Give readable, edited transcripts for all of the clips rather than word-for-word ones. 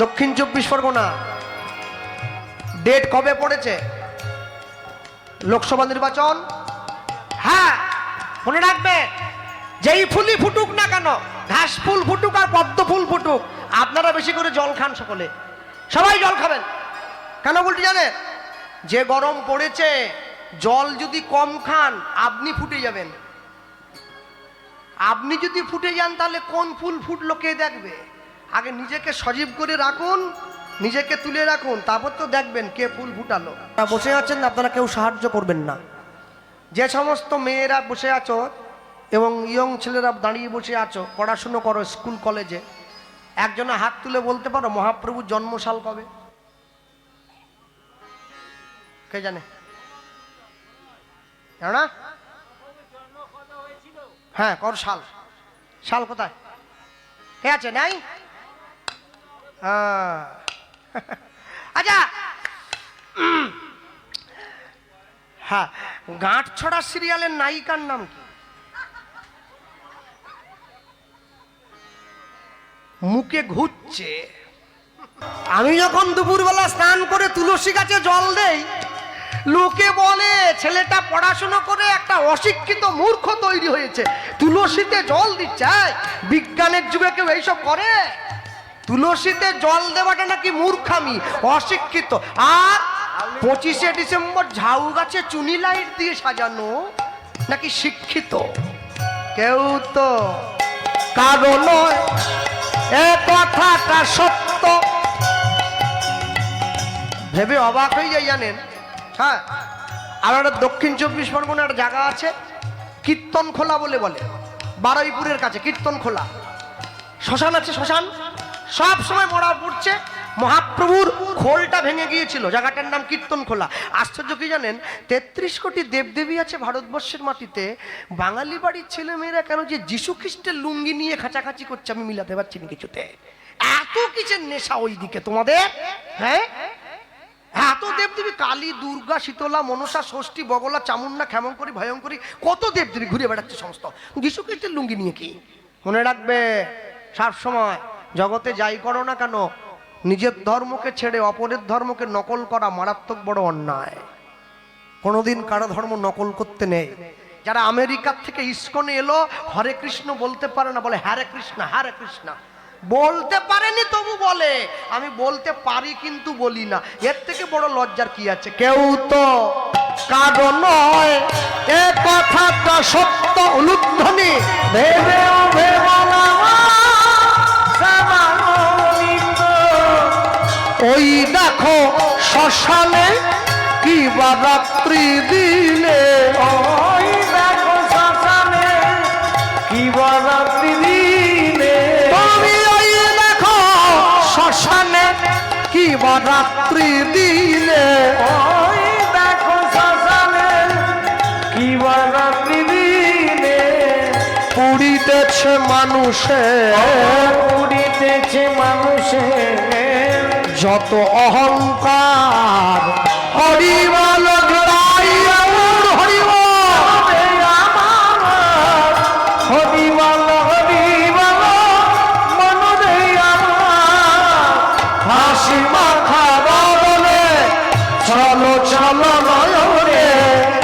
দক্ষিণ 24 পরগনা। ডেট কবে পড়েছে? লোকসভা নির্বাচন। হ্যাঁ, মনে রাখবে, যেই ফুলই ফুটুক না কেন, ঘাস ফুল ফুটুক আর পদ্ম ফুল ফুটুক, আপনারা বেশি করে জল খান, সকলে সবাই জল খাবেন। কেন বলতে জানেন? যে গরম পড়েছে, জল যদি কম খান আপনি ফুটে যাবেন। আপনি যদি ফুটে যান তাহলে কোন ফুল ফুটলো কে দেখবে? আগে নিজেকে সজীব করে রাখুন, নিজেকে তুলে রাখুন, তারপর তো দেখবেন কে ফুল ফুটালো। বসে আছেন আপনারা, কেউ সাহায্য করবেন না। যে সমস্ত মেয়েরা বসে আছো এবং ইয়ং ছেলেরা দাঁড়িয়ে বসে আছো, পড়াশুনো করো স্কুল কলেজে, একজনে হাত তুলে বলতে পারো মহাপ্রভুর জন্মসাল কবে? কে জানে? না, হ্যাঁ, কর সাল, সাল কোথায়? কে আছে? নাই? আচ্ছা, হ্যাঁ, গাঁট ছড়া সিরিয়ালের নায়িকার নাম কি? মুখে ঘুরছে। আমি যখন দুপুরবেলা স্নান করে তুলসী গাছে জল দেই, লোকে বলে ছেলেটা পড়াশোনা করে একটা অশিক্ষিত মূর্খ তৈরি হয়েছে, তুলসীতে জল দিচ্ছে। বিজ্ঞানের যুগে কেউ এইসব করে? তুলসীতে জল দেওয়াটা নাকি মূর্খামি, অশিক্ষিত। আর 25শে ডিসেম্বর ঝাউ গাছে চুনি লাইট দিয়ে সাজানো নাকি শিক্ষিত? কেউ তো কারো নয়, এ কথাটা সত্য। ভেবে অবাক হয়ে যায়, জানেন? হ্যাঁ, আমার দক্ষিণ 24 পরগনার জায়গা আছে কীর্তন খোলা বলে, বারুইপুরের কাছে কীর্তন খোলা। শ্মশান আছে, শ্মশান সব সময় মরা পড়ছে। মহাপ্রভুর খোলটা ভেঙে গিয়েছিল, জায়গাটার নাম কীর্তন খোলা। আশ্চর্য কি জানেন? 33 কোটি দেবদেবী আছে ভারতবর্ষের মাটিতে, বাঙালি বাড়ির ছেলেমেয়েরা কেন যে যীশু খ্রিস্টের লুঙ্গি নিয়ে খাঁচাখাঁচি করছে আমি মিলাতে পারছি না কিছুতে। এত কিসের নেশা ওই দিকে তোমাদের? হ্যাঁ, এত দেবদেবী, কালী, দুর্গা, শীতলা, মনসা, ষষ্ঠী, বগলা, চামুন্ডা, ক্ষেমঙ্করী, ভয়ঙ্করী, কত দেবদেবী ঘুরে বেড়াচ্ছে সমস্ত। যীশু খ্রিস্টের লুঙ্গি নিয়ে কি? মনে রাখবে, সব সময় জগতে যাই করো না কেন, নিজের ধর্মকে ছেড়ে অপরের ধর্মকে নকল করা মারাত্মক বড় অন্যায়। কোনোদিন কারো ধর্ম নকল করতে নেই। যারা আমেরিকার থেকে ইসকনে এলো, হরে কৃষ্ণ বলতে পারে না, বলে হরে কৃষ্ণ, হরে কৃষ্ণ। বলতে পারেনি তবু বলে আমি বলতে পারি কিন্তু বলি না। এর থেকে বড় লজ্জার কি আছে? কেউ তো কারো নয়, এ কথাটা সত্য। উলুধ্বনি ভেবেও ভেবো না, ওই দেখো শ্মশানে কি বা রাত্রি দিলে, ওই দেখো শ্মশানে কি বা রাত্রি দিলে, তুমি ওই দেখো শ্মশানে কি বা রাত্রি দিলে, ওই দেখো শ্মশানে কি বা রাত্রি দিলে, পুড়িতেছে মানুষে, পুড়িতেছে মানুষে যত অহংকার। হরিবল জড়াই আমার হরিবল, হরিবল হরিবল মন রে আমার, হাসি মাখা বদলে চলো চলো নয়নে,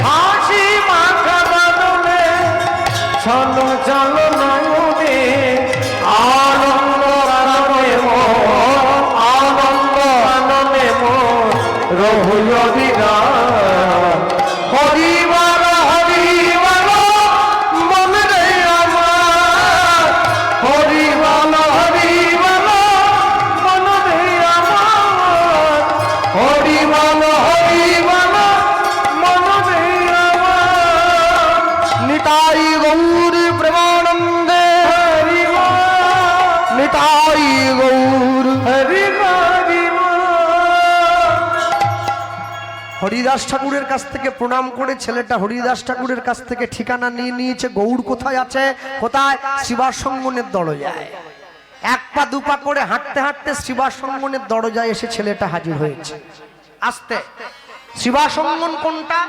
হাসি মাখা বদলে চলো চলো নয়নে, আনন্দ আনন্দে মন, আনন্দ আনন্দে মন রহুল বিরাম। হরিবল হরিবল মন রে আমার, হরিবল হরিবল মন রে আমার, হরিবল হরিবল মন রে আমার। নিতাই গৌর প্রেমানন্দে হরিবল, নিতাই গৌর হরিবল। হরিদাস ঠাকুরের কাছ থেকে প্রণাম করে ছেলেটা হরিদাস ঠাকুরের কাছ থেকে ঠিকানা নিয়ে নিয়েছে। গৌর কোথায় আছে? কোথায়? শিবাসঙ্গনের দরজায়। এক পা দুপা করে হাঁটতে হাঁটতে শিবাসঙ্গনের দরজায় এসে ছেলেটা হাজির হয়েছে। আসতে শিবাসঙ্গন কোনটা?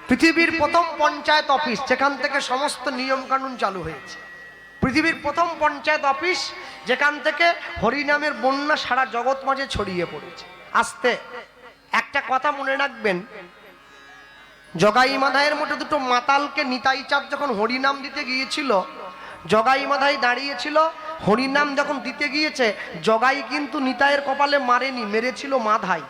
পৃথিবীর প্রথম পঞ্চায়েত অফিস, যেখান থেকে সমস্ত নিয়ম কানুন চালু হয়েছে। পৃথিবীর প্রথম পঞ্চায়েত অফিস, যেখান থেকে হরিনামের বন্যা সারা জগৎ মাঝে ছড়িয়ে পড়েছে। আস্তে একটা কথা মনে রাখবেন, জগাই মাধাইয়ের মতো দুটো মাতালকে নিতাই চাঁদ যখন হরিনাম দিতে গিয়েছিল, জগাই মাধাই দাঁড়িয়েছিল, হরিনাম যখন দিতে গিয়েছে, জগাই কিন্তু নিতাইয়ের কপালে মারেনি, মেরেছিল মাধাই।